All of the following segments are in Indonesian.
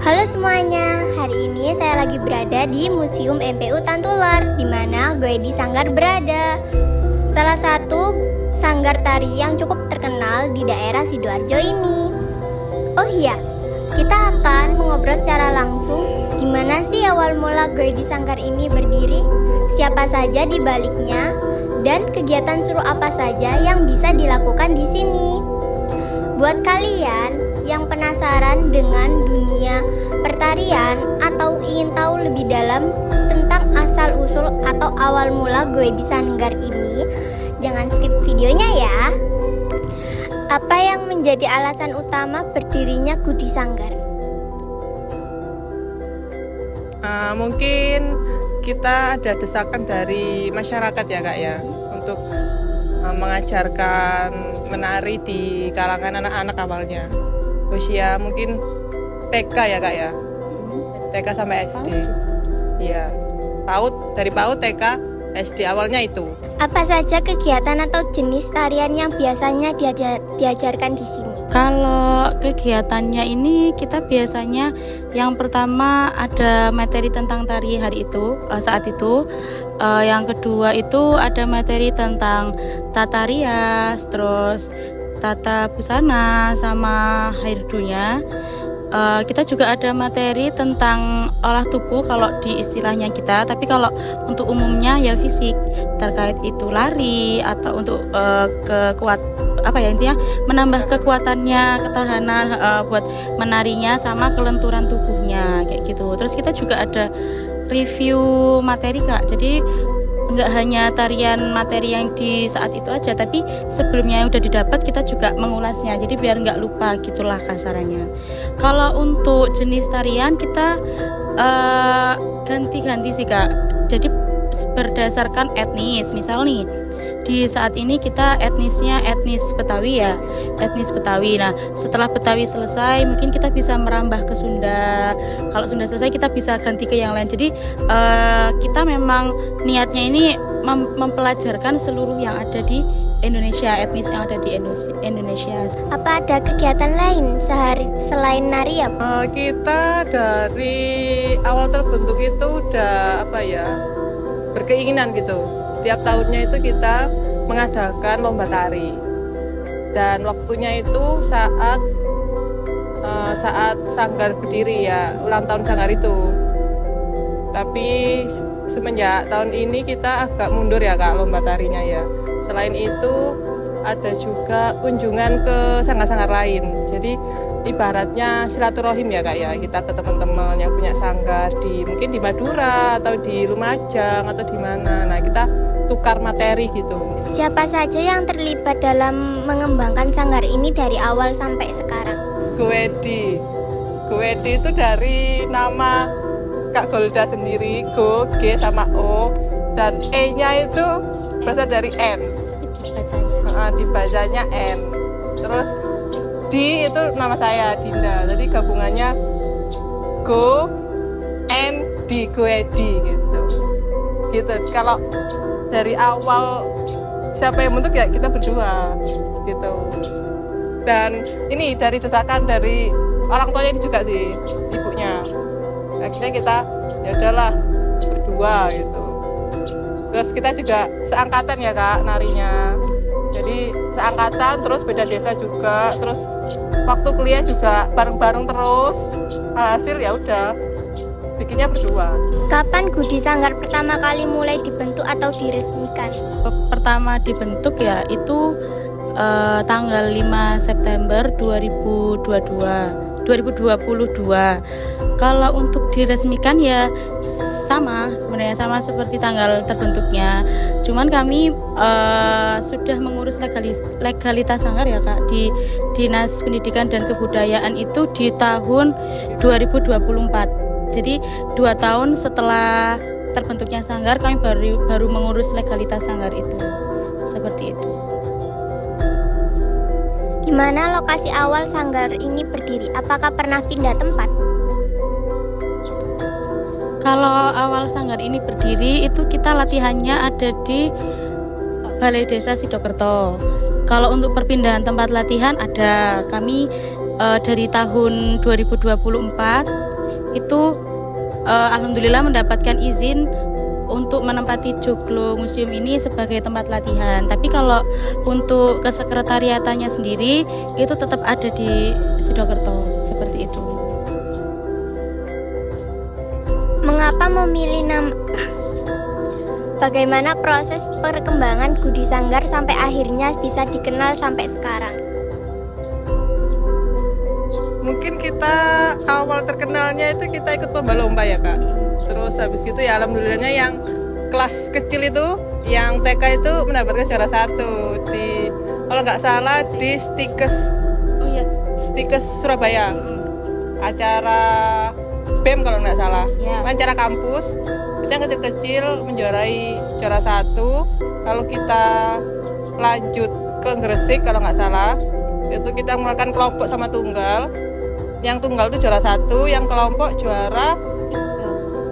Halo semuanya, hari ini saya lagi berada di Museum MPU Tantular, di mana Goedi Sanggar berada. Salah satu sanggar tari yang cukup terkenal di daerah Sidoarjo ini. Oh iya, kita akan mengobrol secara langsung gimana sih awal mula Goedi Sanggar ini berdiri, siapa saja di baliknya, dan kegiatan seru apa saja yang bisa dilakukan di sini. Buat kalian yang penasaran dengan dunia pertarian atau ingin tahu lebih dalam tentang asal-usul atau awal mula Goedi Sanggar ini, jangan skip videonya ya. Apa yang menjadi alasan utama berdirinya Goedi Sanggar? Mungkin kita ada desakan dari masyarakat ya Kak ya, untuk mengajarkan menari di kalangan anak-anak awalnya. Usia mungkin TK ya Kak ya, TK sampai SD. Iya, PAUD, dari PAUD, TK, SD awalnya itu. Apa saja kegiatan atau jenis tarian yang biasanya diajarkan di sini? Kalau kegiatannya ini kita biasanya yang pertama ada materi tentang tari hari itu, saat itu. Yang kedua itu ada materi tentang tata rias, terus tata busana sama hairdunya. Kita juga ada materi tentang olah tubuh kalau di istilahnya kita, tapi kalau untuk umumnya ya fisik, terkait itu lari atau untuk intinya menambah kekuatannya, ketahanan buat menarinya sama kelenturan tubuhnya kayak gitu. Terus kita juga ada review materi Kak, jadi nggak hanya tarian materi yang di saat itu aja, tapi sebelumnya yang udah didapat kita juga mengulasnya, jadi biar nggak lupa gitulah kasarannya. Kalau untuk jenis tarian kita ganti-ganti sih Kak, jadi berdasarkan etnis. Misal nih di saat ini kita etnisnya etnis Betawi ya, etnis Betawi. Nah setelah Betawi selesai mungkin kita bisa merambah ke Sunda. Kalau Sunda selesai kita bisa ganti ke yang lain. Jadi kita memang niatnya ini mempelajarkan seluruh yang ada di Indonesia, etnis yang ada di Indonesia. Apa ada kegiatan lain selain nari ya? Kita dari awal terbentuk itu udah berkeinginan gitu. Setiap tahunnya itu kita mengadakan lomba tari, dan waktunya itu saat sanggar berdiri ya, ulang tahun sanggar itu. Tapi semenjak tahun ini kita agak mundur ya Kak lomba tarinya ya. Selain itu ada juga kunjungan ke sanggar-sanggar lain. Jadi ibaratnya silaturahim ya Kak ya, kita ke teman-teman yang punya sanggar mungkin di Madura atau di Lumajang atau di mana. Nah kita tukar materi gitu. Siapa saja yang terlibat dalam mengembangkan sanggar ini dari awal sampai sekarang? Goedi itu dari nama Kak Golda sendiri, Go, G sama O, dan E-nya itu berasal dari N. Dibacanya N. Terus D itu nama saya, Dinda. Jadi gabungannya Go, N, D, Goedi gitu. Kalau dari awal siapa yang bentuk ya kita berdua gitu. Dan ini dari desakan dari orang tuanya ini juga sih, ibunya. Akhirnya kita ya udahlah berdua gitu. Terus kita juga seangkatan ya Kak narinya. Jadi seangkatan, terus beda desa juga, terus waktu kuliah juga bareng-bareng terus. Hasil ya udah bikinnya berdua. Kapan Goedi Sanggar pertama kali mulai dibentuk atau diresmikan? Pertama dibentuk ya itu tanggal 5 September 2022. Kalau untuk diresmikan ya sebenarnya sama seperti tanggal terbentuknya. Cuman kami sudah mengurus legalitas sanggar ya Kak di Dinas Pendidikan dan Kebudayaan itu di tahun 2024. Jadi 2 tahun setelah terbentuknya sanggar kami baru mengurus legalitas sanggar itu. Seperti itu. Di mana lokasi awal sanggar ini berdiri? Apakah pernah pindah tempat? Kalau awal sanggar ini berdiri itu kita latihannya ada di Balai Desa Sidokerto. Kalau untuk perpindahan tempat latihan ada, kami dari tahun 2024 itu alhamdulillah mendapatkan izin untuk menempati Joglo Museum ini sebagai tempat latihan. Tapi kalau untuk kesekretariatannya sendiri itu tetap ada di Sidokerto seperti itu. Mengapa memilih nama? Bagaimana proses perkembangan Gudi Sanggar sampai akhirnya bisa dikenal sampai sekarang? Mungkin kita awal terkenalnya itu kita ikut lomba-lomba ya Kak. Terus habis gitu ya alhamdulillahnya yang kelas kecil itu, yang TK itu mendapatkan juara 1 di, kalau nggak salah di Stikes Surabaya. Acara BEM kalau nggak salah, acara kampus. Kita yang kecil-kecil menjuarai juara 1. Kalau kita lanjut ke Gresik kalau nggak salah, itu kita melakukan kelompok sama tunggal. Yang tunggal itu juara 1, yang kelompok juara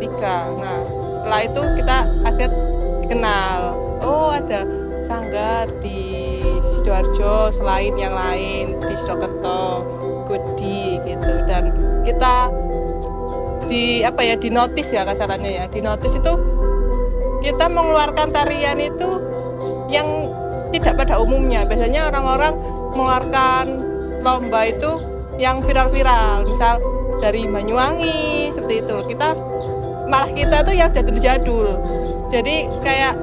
3. Nah setelah itu kita akhirnya dikenal, oh ada sanggar di Sidoarjo selain yang lain di Sidokerto, Gudi gitu. Dan kita di notis ya kasarannya ya, di notis itu kita mengeluarkan tarian itu yang tidak pada umumnya. Biasanya orang-orang mengeluarkan lomba itu yang viral-viral, misal dari Banyuwangi seperti itu. Kita tuh yang jadul-jadul. Jadi kayak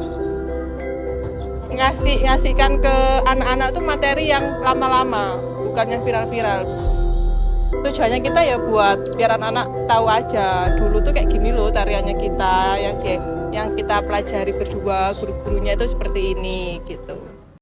ngasihkan ke anak-anak tuh materi yang lama-lama, bukan yang viral-viral. Tujuannya kita ya buat biar anak-anak tahu aja dulu tuh kayak gini loh tariannya kita, yang kita pelajari berdua, guru-gurunya itu seperti ini gitu.